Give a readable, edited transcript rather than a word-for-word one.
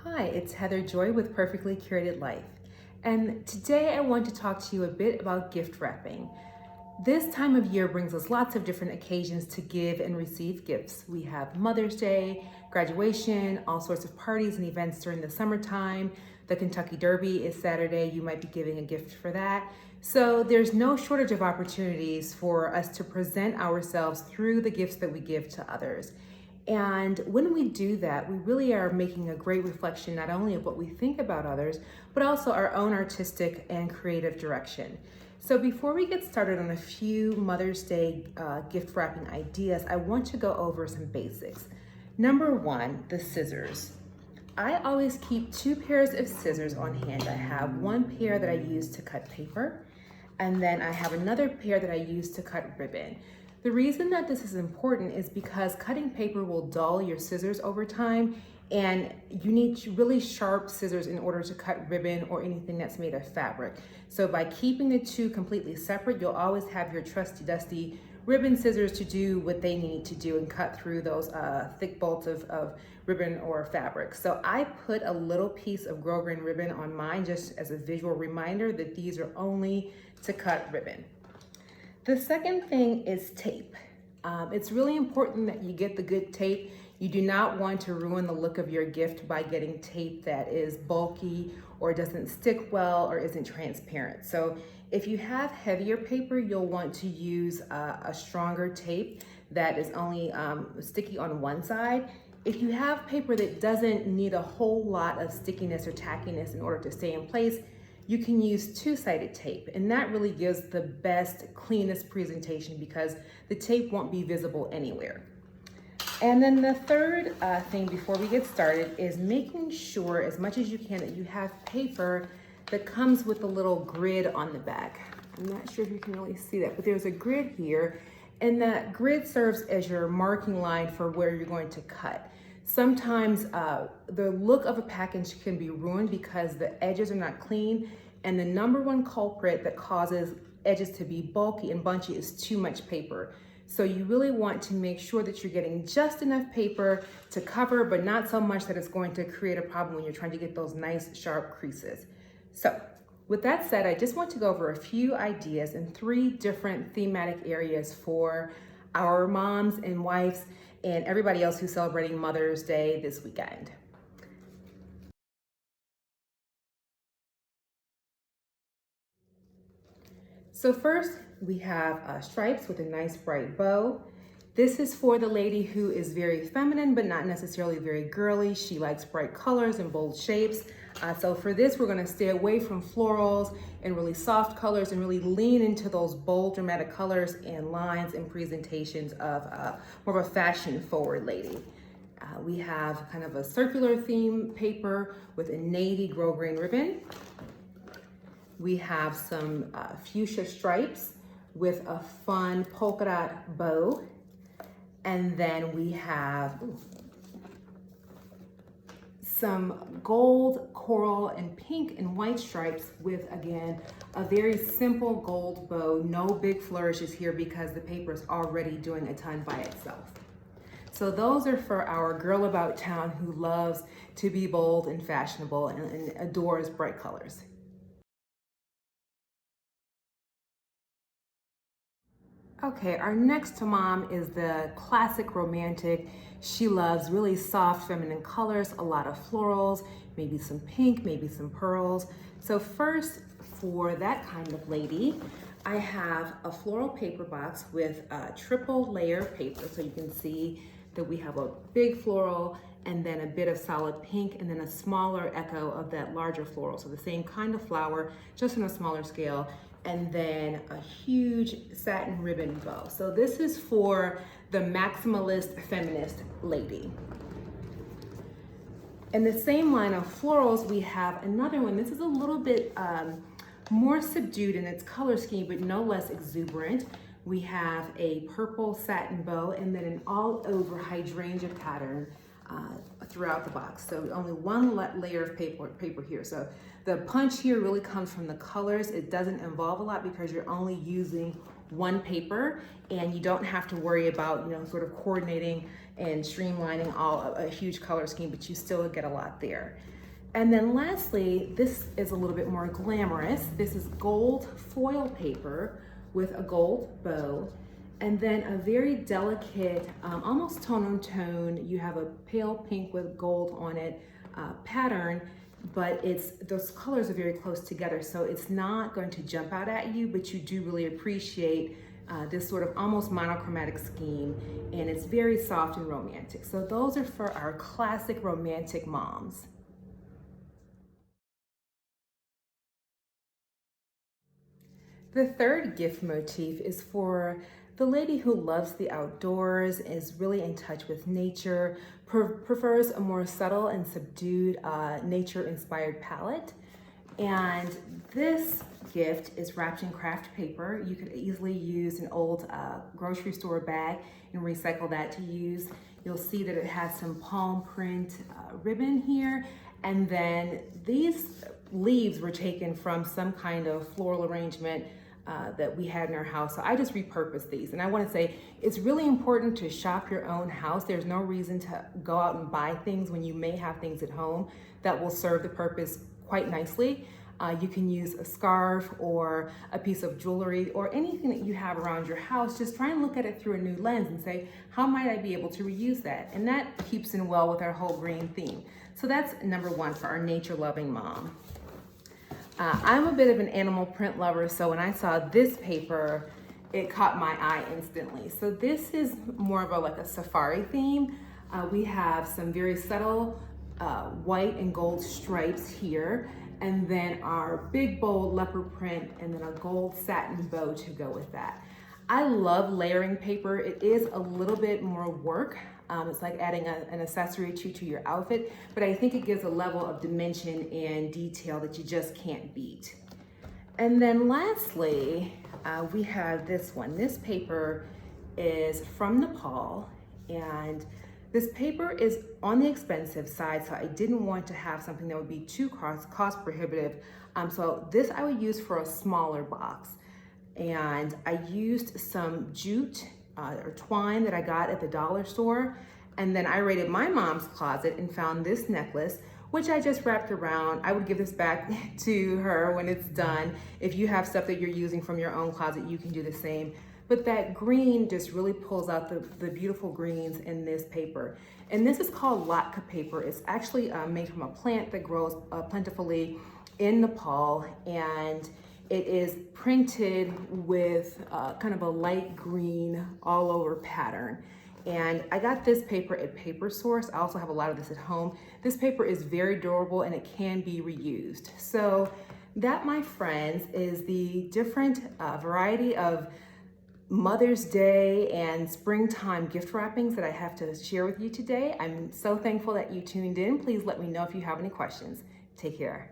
Hi, it's Heather Joy with Perfectly Curated Life. And today I want to talk to you a bit about gift wrapping. This time of year brings us lots of different occasions to give and receive gifts. We have Mother's Day, graduation, all sorts of parties and events during the summertime. The Kentucky Derby is Saturday. You might be giving a gift for that. So there's no shortage of opportunities for us to present ourselves through the gifts that we give to others. And when we do that, we really are making a great reflection not only of what we think about others, but also our own artistic and creative direction. So before we get started on a few Mother's Day gift wrapping ideas, I want to go over some basics. Number one, the scissors. I always keep two pairs of scissors on hand. I have one pair that I use to cut paper, and then I have another pair that I use to cut ribbon. The reason that this is important is because cutting paper will dull your scissors over time, and you need really sharp scissors in order to cut ribbon or anything that's made of fabric. So by keeping the two completely separate, you'll always have your trusty dusty ribbon scissors to do what they need to do and cut through those thick bolts of ribbon or fabric. So I put a little piece of grosgrain ribbon on mine just as a visual reminder that these are only to cut ribbon. The second thing is tape. It's really important that you get the good tape. You do not want to ruin the look of your gift by getting tape that is bulky or doesn't stick well or isn't transparent. So if you have heavier paper, you'll want to use a stronger tape that is only sticky on one side. If you have paper that doesn't need a whole lot of stickiness or tackiness in order to stay in place, you can use two-sided tape, and that really gives the best, cleanest presentation because the tape won't be visible anywhere. And then the third thing before we get started is making sure as much as you can that you have paper that comes with a little grid on the back. I'm not sure if you can really see that, but there's a grid here, and that grid serves as your marking line for where you're going to cut. Sometimes the look of a package can be ruined because the edges are not clean, and the number one culprit that causes edges to be bulky and bunchy is too much paper. So you really want to make sure that you're getting just enough paper to cover, but not so much that it's going to create a problem when you're trying to get those nice sharp creases. So with that said, I just want to go over a few ideas in 3 different thematic areas for our moms and wives and everybody else who's celebrating Mother's Day this weekend. So first, we have stripes with a nice bright bow. This is for the lady who is very feminine, but not necessarily very girly. She likes bright colors and bold shapes. So for this, we're gonna stay away from florals and really soft colors and really lean into those bold, dramatic colors and lines and presentations of more of a fashion-forward lady. We have kind of a circular theme paper with a navy grosgrain ribbon. We have some fuchsia stripes with a fun polka dot bow. And then we have some gold, coral, and pink and white stripes with, again, a very simple gold bow. No big flourishes here because the paper is already doing a ton by itself. So those are for our girl about town who loves to be bold and fashionable and adores bright colors. Okay, our next mom is the classic romantic. She loves really soft feminine colors, a lot of florals, maybe some pink, maybe some pearls. So first, for that kind of lady, I have a floral paper box with a triple layer paper. So you can see that we have a big floral and then a bit of solid pink and then a smaller echo of that larger floral. So the same kind of flower, just on a smaller scale, and then a huge satin ribbon bow. So this is for the maximalist feminist lady. In the same line of florals, we have another one. This is a little bit more subdued in its color scheme, but no less exuberant. We have a purple satin bow and then an all over hydrangea pattern throughout the box. So only one layer of paper here. So the punch here really comes from the colors. It doesn't involve a lot because you're only using one paper, and you don't have to worry about, sort of coordinating and streamlining a huge color scheme, but you still get a lot there. And then lastly, this is a little bit more glamorous. This is gold foil paper with a gold bow, and then a very delicate, almost tone on tone. You have a pale pink with gold on it pattern, but those colors are very close together, so it's not going to jump out at you, but you do really appreciate this sort of almost monochromatic scheme, and it's very soft and romantic. So those are for our classic romantic moms. The third gift motif is for the lady who loves the outdoors, is really in touch with nature, prefers a more subtle and subdued nature-inspired palette. And this gift is wrapped in craft paper. You could easily use an old grocery store bag and recycle that to use. You'll see that it has some palm print ribbon here. And then these leaves were taken from some kind of floral arrangement that we had in our house. So I just repurposed these. And I want to say it's really important to shop your own house. There's no reason to go out and buy things when you may have things at home that will serve the purpose quite nicely. You can use a scarf or a piece of jewelry or anything that you have around your house. Just try and look at it through a new lens and say, how might I be able to reuse that? And that keeps in well with our whole green theme. So that's number one for our nature-loving mom. I'm a bit of an animal print lover, so when I saw this paper, it caught my eye instantly. So this is more of like a safari theme. We have some very subtle white and gold stripes here, and then our big bold leopard print, and then a gold satin bow to go with that. I love layering paper. It is a little bit more work. It's like adding an accessory to your outfit, but I think it gives a level of dimension and detail that you just can't beat. And then lastly, we have this one. This paper is from Nepal, and this paper is on the expensive side, so I didn't want to have something that would be too cost prohibitive. So this I would use for a smaller box. And I used some jute or twine that I got at the dollar store. And then I raided my mom's closet and found this necklace, which I just wrapped around. I would give this back to her when it's done. If you have stuff that you're using from your own closet, you can do the same. But that green just really pulls out the beautiful greens in this paper. And this is called latke paper. It's actually made from a plant that grows plentifully in Nepal, and it is printed with kind of a light green all over pattern. And I got this paper at Paper Source. I also have a lot of this at home. This paper is very durable and it can be reused. So that, my friends, is the different variety of Mother's Day and springtime gift wrappings that I have to share with you today. I'm so thankful that you tuned in. Please let me know if you have any questions. Take care.